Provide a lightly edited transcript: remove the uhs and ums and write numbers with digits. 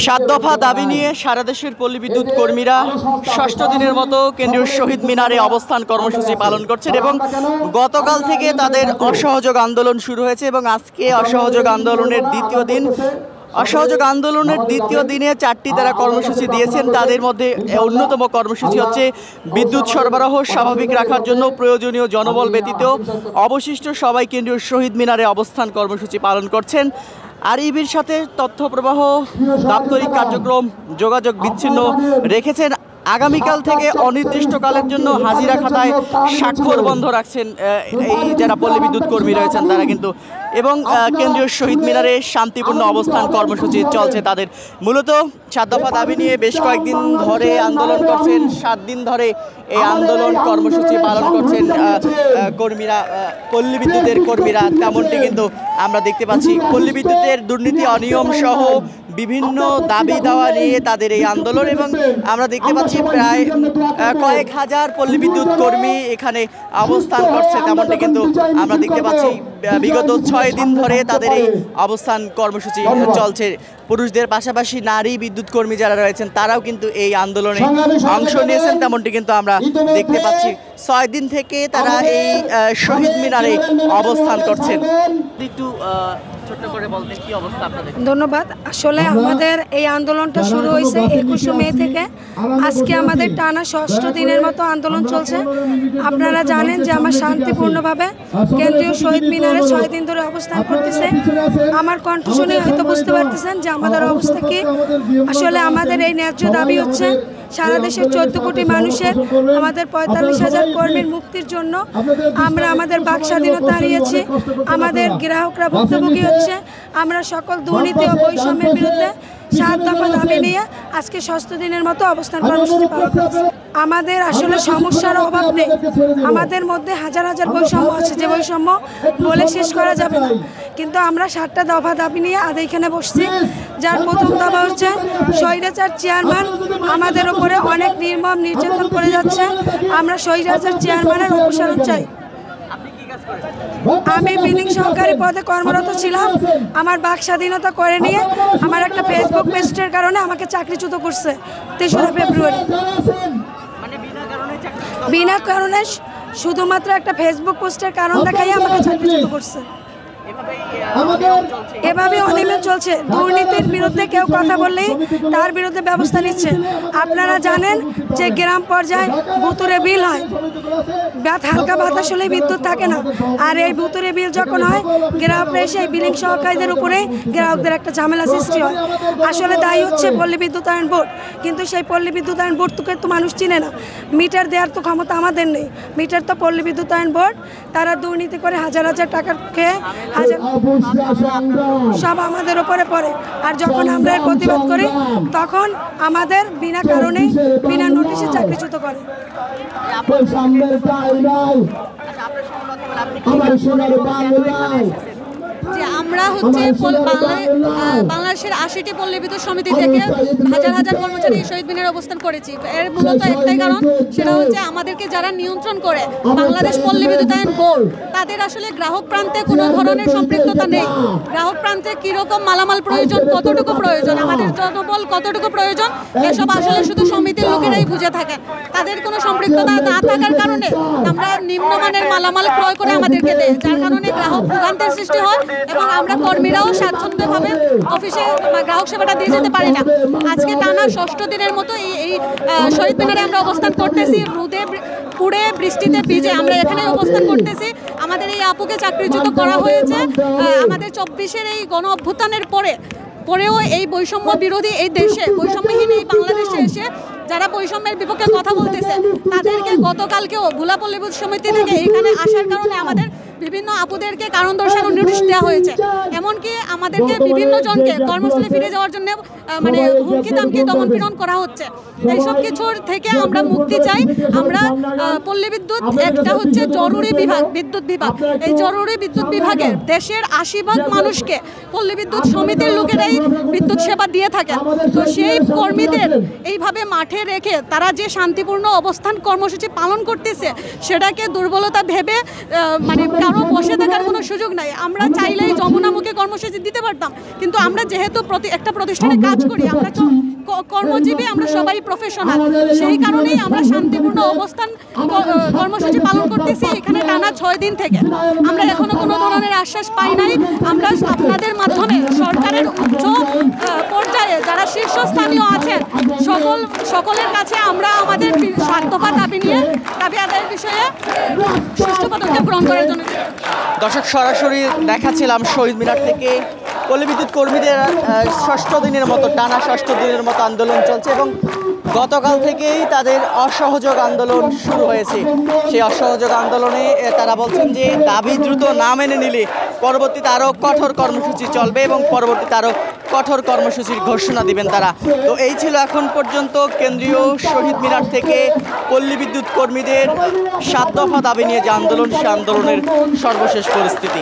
সাত দফা দাবি নিয়ে সারা দেশের পল্লী বিদ্যুৎ কর্মীরা ষষ্ঠ দিনের মতো কেন্দ্রীয় শহীদ মিনারে অবস্থান কর্মসূচি পালন করছেন এবং গতকাল থেকে তাদের অসহযোগ আন্দোলন শুরু হয়েছে এবং আজকে অসহযোগ আন্দোলনের দ্বিতীয় দিন। অসহযোগ আন্দোলনের দ্বিতীয় দিনে 4টি তারা কর্মসূচি দিয়েছেন। তাদের মধ্যে অন্যতম কর্মসূচি হচ্ছে বিদ্যুৎ সরবরাহ স্বাভাবিক রাখার জন্য প্রয়োজনীয় জনবল ব্যতীত অবশিষ্ট সবাই কেন্দ্রীয় শহীদ মিনারে অবস্থান কর্মসূচি পালন করছেন। আর ইবির সাথে তথ্য প্রবাহ, দাপ্তরিক কার্যক্রম, যোগাযোগ বিচ্ছিন্ন রেখেছেন। আগামীকাল থেকে অনির্দিষ্টকালের জন্য হাজিরা খাতায় স্বাক্ষর বন্ধ রাখছেন এই যারা পল্লী বিদ্যুৎ কর্মী রয়েছেন তারা কিন্তু। এবং কেন্দ্রীয় শহীদ মিনারে শান্তিপূর্ণ অবস্থান কর্মসূচি চলছে তাদের। মূলত 7 দফা দাবি নিয়ে বেশ কয়েকদিন ধরে আন্দোলন করছেন। 7 দিন ধরে এই আন্দোলন কর্মসূচি পালন করছেন কর্মীরা, পল্লী বিদ্যুতের কর্মীরা। তেমনটি কিন্তু আমরা দেখতে পাচ্ছি। পল্লী বিদ্যুতের দুর্নীতি, অনিয়ম সহ বিভিন্ন দাবি দেওয়া নিয়ে তাদের এই আন্দোলন এবং আমরা দেখতে পাচ্ছি প্রায় কয়েক হাজার পল্লী বিদ্যুৎ কর্মী এখানে অবস্থান করছে। তেমনটি কিন্তু আমরা দেখতে পাচ্ছি। বিগত 6 দিন ধরে তাদের এই অবস্থান কর্মসূচি চলছে। পুরুষদের পাশাপাশি নারী বিদ্যুৎ কর্মী যারা রয়েছেন তারাও কিন্তু এই আন্দোলনে অংশ নিয়েছেন। তেমনটি কিন্তু আমরা দেখতে পাচ্ছি। 6 দিন থেকে তারা এই শহীদ মিনারে অবস্থান করছেন। একটু ছোট্ট করে বলতেন কি অবস্থা আপনাদের? ধন্যবাদ। আসলে আমাদের এই আন্দোলনটা শুরু হয়েছে 21 মে থেকে। আজকে আমাদের টানা 6ষ্ঠ দিনের মতো আন্দোলন চলছে। আপনারা জানেন যে আমরা শান্তিপূর্ণভাবে কেন্দ্রীয় শহীদ মিনারে 6 দিন ধরে অবস্থান করতেছে। আমার কণ্ঠ শুনে হয়তো বুঝতে পারতেছেন যে আমাদের অবস্থা কি। আসলে আমাদের এই ন্যায্য দাবি হচ্ছে সারা দেশের 14 কোটি মানুষের, আমাদের 45,000 কর্মীর মুক্তির জন্য। আমরা আমাদের বাক স্বাধীনতা হারিয়েছি, আমাদের গ্রাহকরা ভুক্তভোগী হচ্ছে। আমরা সকল দুর্নীতি ও বৈষম্যের বিরুদ্ধে 7 দফা দাবি নিয়ে আজকে 6ষ্ঠ দিনের মতো অবস্থান কর্মসূচি পালন করছি। আমাদের আসলে সমস্যার অভাব নেই। আমাদের মধ্যে হাজার হাজার বৈষম্য আছে, যে বৈষম্য বলে শেষ করা যাবে না। কিন্তু আমরা 7টা দফা দাবি নিয়ে আজ এখানে বসছি। যার প্রথম দফা হচ্ছে স্বৈরাচার চেয়ারম্যান আমাদের উপরে অনেক নির্মম নির্যাতন করে যাচ্ছে। আমরা স্বৈরাচার চেয়ারম্যানের অপসারণ চাই। আমি বিলিং সহকারী পদে কর্মরত ছিলাম। আমার বাক স্বাধীনতা করে নিয়ে আমার একটা ফেসবুক পোস্টের কারণে আমাকে চাকরিচ্যুত করছে 3রা ফেব্রুয়ারি। বিনা কারণে শুধুমাত্র একটা ফেসবুক পোস্টের কারণ দেখাই আমাকে চাকরিচ্যুত করছে। এভাবে অনিয়ম চলছে। দুর্নীতির বিরুদ্ধে কেউ কথা বললেই তার বিরুদ্ধে ব্যবস্থা নিচ্ছে। আপনারা জানেন যে গ্রাম পর্যায়ে ভুতুরে বিল হয়, হালকা বাতাস হলেই বিদ্যুৎ থাকে না। আর এই ভুতুরে বিল যখন হয়, গ্রাহকরা এসে বিলিং সহকারীদের উপরে গ্রাহকদের একটা ঝামেলা সৃষ্টি হয়। আসলে দায়ী হচ্ছে পল্লী বিদ্যুতায়ন বোর্ড। কিন্তু সেই পল্লী বিদ্যুতায়ন বোর্ডকে তো মানুষ চিনে না। মিটার দেওয়ার তো ক্ষমতা আমাদের নেই। মিটার তো পল্লী বিদ্যুতায়ন বোর্ড। তারা দুর্নীতি করে হাজার হাজার টাকা খেয়ে সব আমাদের উপরে পড়ে। আর যখন আমরা এর প্রতিবাদ করি তখন আমাদের বিনা কারণে বিনা নোটিশে চাকরিচ্যুত করে। যে আমরা হচ্ছে বাংলাদেশের 80টি পল্লী বিদ্যুৎ সমিতি থেকে হাজার হাজার কর্মচারী শহীদ মিনারে অবস্থান করেছি। এর মূলত একটাই কারণ, সেটা হচ্ছে আমাদেরকে যারা নিয়ন্ত্রণ করে বাংলাদেশ পল্লী বিদ্যুতায়ন বোর্ড, তাদের আসলে গ্রাহক প্রান্তে কোনো ধরনের সম্পৃক্ততা নেই। গ্রাহক প্রান্তে কীরকম মালামাল প্রয়োজন, কতটুকু প্রয়োজন, আমাদের জনবল কতটুকু প্রয়োজন, এসব আসলে শুধু সমিতির লোকেরাই বুঝে থাকেন। তাদের কোনো সম্পৃক্ততা না থাকার কারণে আমরা নিম্নমানের মালামাল ক্রয় করে আমাদেরকে দেয়, যার কারণে গ্রাহক ভোগান্তির সৃষ্টি হয় এবং আমরা কর্মীরাও স্বাচ্ছন্দ্যভাবে অফিসে গ্রাহক সেবাটা দিয়ে যেতে পারি না। আজকে টানা 6ষ্ঠ দিনের মতো এই শহীদ মিনারে আমরা অবস্থান করতেছি। রোদে পুড়ে বৃষ্টিতে ভিজে আমরা এখানে অবস্থান করতেছি। আমাদের এই আপুকে চাকরিচ্যুত করা হয়েছে আমাদের 24-এর এই গণ অভ্যুত্থানের পরেও এই বৈষম্য বিরোধী এই দেশে, বৈষম্যহীন এই বাংলাদেশে এসে যারা বৈষম্যের বিপক্ষে কথা বলতেছে তাদেরকে গতকালকেও ভোলা পল্লী বিদ্যুৎ সমিতি থেকে এখানে আসার কারণে আমাদের বিভিন্ন আপুদেরকে কারণ দর্শানোর নোটিশ দেওয়া হয়েছে। এমনকি আমাদেরকে বিভিন্ন জনকে কর্মস্থলে ফিরে যাওয়ার জন্য মানে হুমকি দামকি দমন পীড়ন করা হচ্ছে। এইসব কিছুর থেকে আমরা মুক্তি চাই। আমরা পল্লী বিদ্যুৎ একটা হচ্ছে জরুরি বিভাগ, বিদ্যুৎ বিভাগ। এই জরুরি বিদ্যুৎ বিভাগের দেশের 80% মানুষকে পল্লী বিদ্যুৎ সমিতির লোকেরাই বিদ্যুৎ সেবা দিয়ে থাকেন। তো সেই কর্মীদের এইভাবে মাঠে রেখে তারা যে শান্তিপূর্ণ অবস্থান কর্মসূচি পালন করতেছে সেটাকে দুর্বলতা ভেবে মানে কারো বসে থাকার কোনো সুযোগ নাই। আমরা চাইলেই যমুনামুখী কর্মসূচি দিতে পারতাম, কিন্তু আমরা যেহেতু একটা প্রতিষ্ঠানে কাজ করি, আমরা তো কর্মজীবী, আমরা সবাই প্রফেশনাল, সেই কারণেই আমরা শান্তিপূর্ণ অবস্থান কর্মসূচি পালন করতেছি এখানে টানা 6 দিন থেকে। আমরা এখনো কোনো ধরনের আশ্বাস পাই নাই। আমরা আপনাদের মাধ্যমে সরকারের উচ্চ পর্যায়ে যারা শীর্ষস্থানীয় আছেন সকলের কাছে আমরা আমাদের 7 দফা দাবি আদায়ের বিষয়ে সুষ্ঠু পদক্ষেপ গ্রহণ করার জন্য। দর্শক, সরাসরি দেখাচ্ছিলাম শহীদ মিনার থেকে পল্লী বিদ্যুৎ কর্মীদের 6ষ্ঠ দিনের মতো টানা 6ষ্ঠ দিনের মতো আন্দোলন চলছে এবং গতকাল থেকেই তাদের অসহযোগ আন্দোলন শুরু হয়েছে। সেই অসহযোগ আন্দোলনে তারা বলছেন যে দাবি দ্রুত না মেনে নিলে পরবর্তীতে আরও কঠোর কর্মসূচি চলবে এবং পরবর্তীতে আরও কঠোর কর্মসূচির ঘোষণা দিবেন তারা। তো এই ছিল এখন পর্যন্ত কেন্দ্রীয় শহীদ মিনার থেকে পল্লী বিদ্যুৎ কর্মীদের 7 দফা দাবি নিয়ে যে আন্দোলন, সে আন্দোলনের সর্বশেষ পরিস্থিতি।